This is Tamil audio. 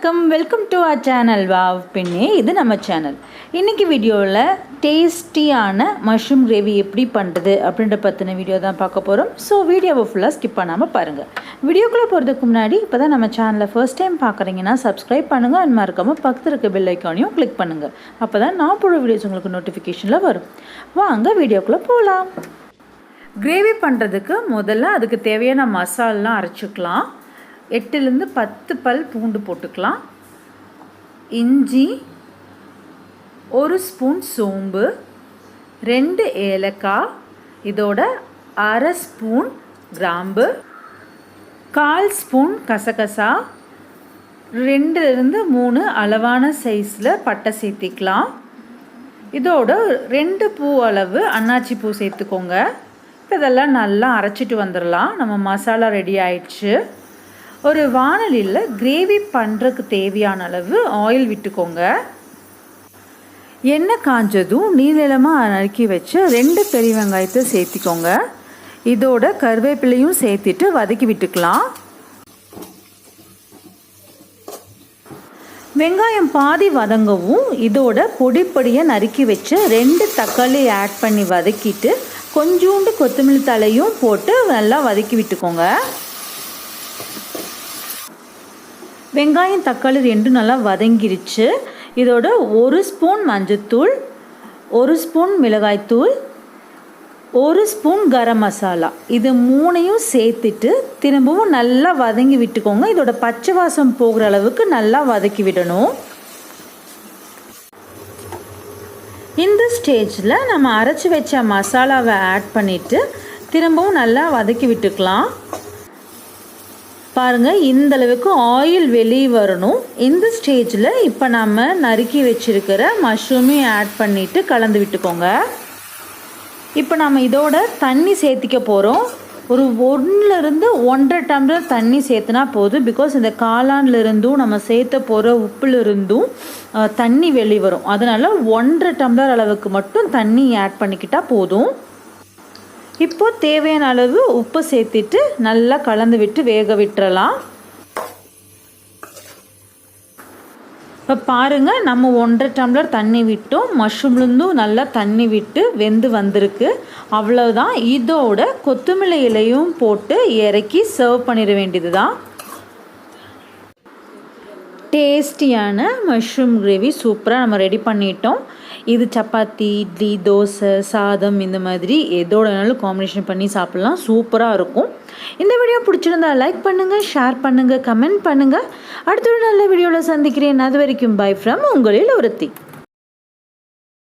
வணக்கம், welcome to our channel wow பின்னே. இது நம்ம சேனல். இன்றைக்கி வீடியோவில் டேஸ்டியான மஷ்ரூம் கிரேவி எப்படி பண்ணுறது அப்படின்ற பற்றின வீடியோ தான் பார்க்க போகிறோம். ஸோ வீடியோவை ஃபுல்லாக ஸ்கிப் பண்ணாமல் பாருங்கள். வீடியோக்குள்ளே போகிறதுக்கு முன்னாடி இப்போ தான் நம்ம சேனலை ஃபர்ஸ்ட் டைம் பார்க்குறீங்கன்னா சப்ஸ்கிரைப் பண்ணுங்கள். அண்ட் மறக்காமல் பக்கத்தில் இருக்க பெல் ஐக்கானையும் கிளிக் பண்ணுங்கள். அப்போ தான் நான் போடுற வீடியோஸ் உங்களுக்கு நோட்டிஃபிகேஷனில் வரும். வாங்க வீடியோக்குள்ளே போகலாம். கிரேவி பண்ணுறதுக்கு முதல்ல அதுக்கு தேவையான மசாலாலாம் அரைச்சிக்கலாம். 8லேருந்து 10 பல் பூண்டு போட்டுக்கலாம். இஞ்சி, 1 ஸ்பூன் சோம்பு, 2 ஏலக்காய், இதோட 1/2 ஸ்பூன் கிராம்பு, 1/4 ஸ்பூன் கசகசா, 2லேருந்து 3 அளவான சைஸில் பட்டை சேர்த்திக்கலாம். இதோட 2 பூ அளவு அன்னாச்சி பூ சேர்த்துக்கோங்க. இப்போ இதெல்லாம் நல்லா அரைச்சிட்டு வந்துடலாம். நம்ம மசாலா ரெடி ஆயிடுச்சு. ஒரு வாணலியில் கிரேவி பண்ணுறதுக்கு தேவையான அளவு ஆயில் விட்டுக்கோங்க. எண்ணெய் காஞ்சதும் நீளமாக நறுக்கி வச்சு 2 பெரிய வெங்காயத்தை சேர்த்திக்கோங்க. இதோட கருவேப்பிலையும் சேர்த்துட்டு வதக்கி விட்டுக்கலாம். வெங்காயம் பாதி வதங்கவும் இதோட பொடியாக நறுக்கி வச்சு 2 தக்காளி ஆட் பண்ணி வதக்கிட்டு கொஞ்சோண்டு கொத்தமல்லி தலையும் போட்டு நல்லா வதக்கி விட்டுக்கோங்க. வெங்காயம் தக்காளி 2 நல்லா வதங்கிருச்சு. இதோட 1 ஸ்பூன் மஞ்சத்தூள், 1 ஸ்பூன் மிளகாய்த்தூள், 1 ஸ்பூன் கரம் மசாலா, இது 3ஐயும் சேர்த்துட்டு திரும்பவும் நல்லா வதங்கி விட்டுக்கோங்க. இதோட பச்சை வாசம் போகிற அளவுக்கு நல்லா வதக்கி விடணும். இந்த ஸ்டேஜில் நம்ம அரைச்சி வச்ச மசாலாவை ஆட் பண்ணிவிட்டு திரும்பவும் நல்லா வதக்கி விட்டுக்கலாம். பாருங்கள், இந்த அளவுக்கு ஆயில் வெளியே வரணும். இந்த ஸ்டேஜில் இப்போ நம்ம நறுக்கி வச்சுருக்கிற மஷ்ரூமையும் ஆட் பண்ணிவிட்டு கலந்து விட்டுக்கோங்க. இப்போ நம்ம இதோட தண்ணி சேர்த்திக்க போகிறோம். ஒரு 1லேருந்து 1.5 டம்ளர் தண்ணி சேர்த்துனா போதும். பிகாஸ் இந்த காளான்லேருந்தும் நம்ம சேர்த்த போகிற உப்புலேருந்தும் தண்ணி வெளியே வரும். அதனால் 1.5 டம்ளர் அளவுக்கு மட்டும் தண்ணி ஆட் பண்ணிக்கிட்டால் போதும். இப்போது தேவையான அளவு உப்பு சேர்த்துட்டு நல்லா கலந்து விட்டு வேக விட்டுறலாம். இப்போ பாருங்கள், நம்ம 1.5 டம்ளர் தண்ணி விட்டோம். மஷ்ரூம்லேருந்தும் நல்லா தண்ணி விட்டு வெந்து வந்திருக்கு. அவ்வளோதான். இதோட கொத்தமல்லி இலையும் போட்டு இறக்கி சர்வ் பண்ணிட வேண்டியது தான். டேஸ்டியான மஷ்ரூம் கிரேவி சூப்பராக நம்ம ரெடி பண்ணிட்டோம். இது சப்பாத்தி, இட்லி, தோசை, சாதம் இந்த மாதிரி எதோடனாலும் காம்பினேஷன் பண்ணி சாப்பிட்லாம். சூப்பராக இருக்கும். இந்த வீடியோ பிடிச்சிருந்தா லைக் பண்ணுங்கள், ஷேர் பண்ணுங்கள், கமெண்ட் பண்ணுங்கள். அடுத்த ஒரு நல்ல வீடியோவில் சந்திக்கிறேன். அது வரைக்கும் பை ஃப்ரம் உங்களில் ஒருத்தி.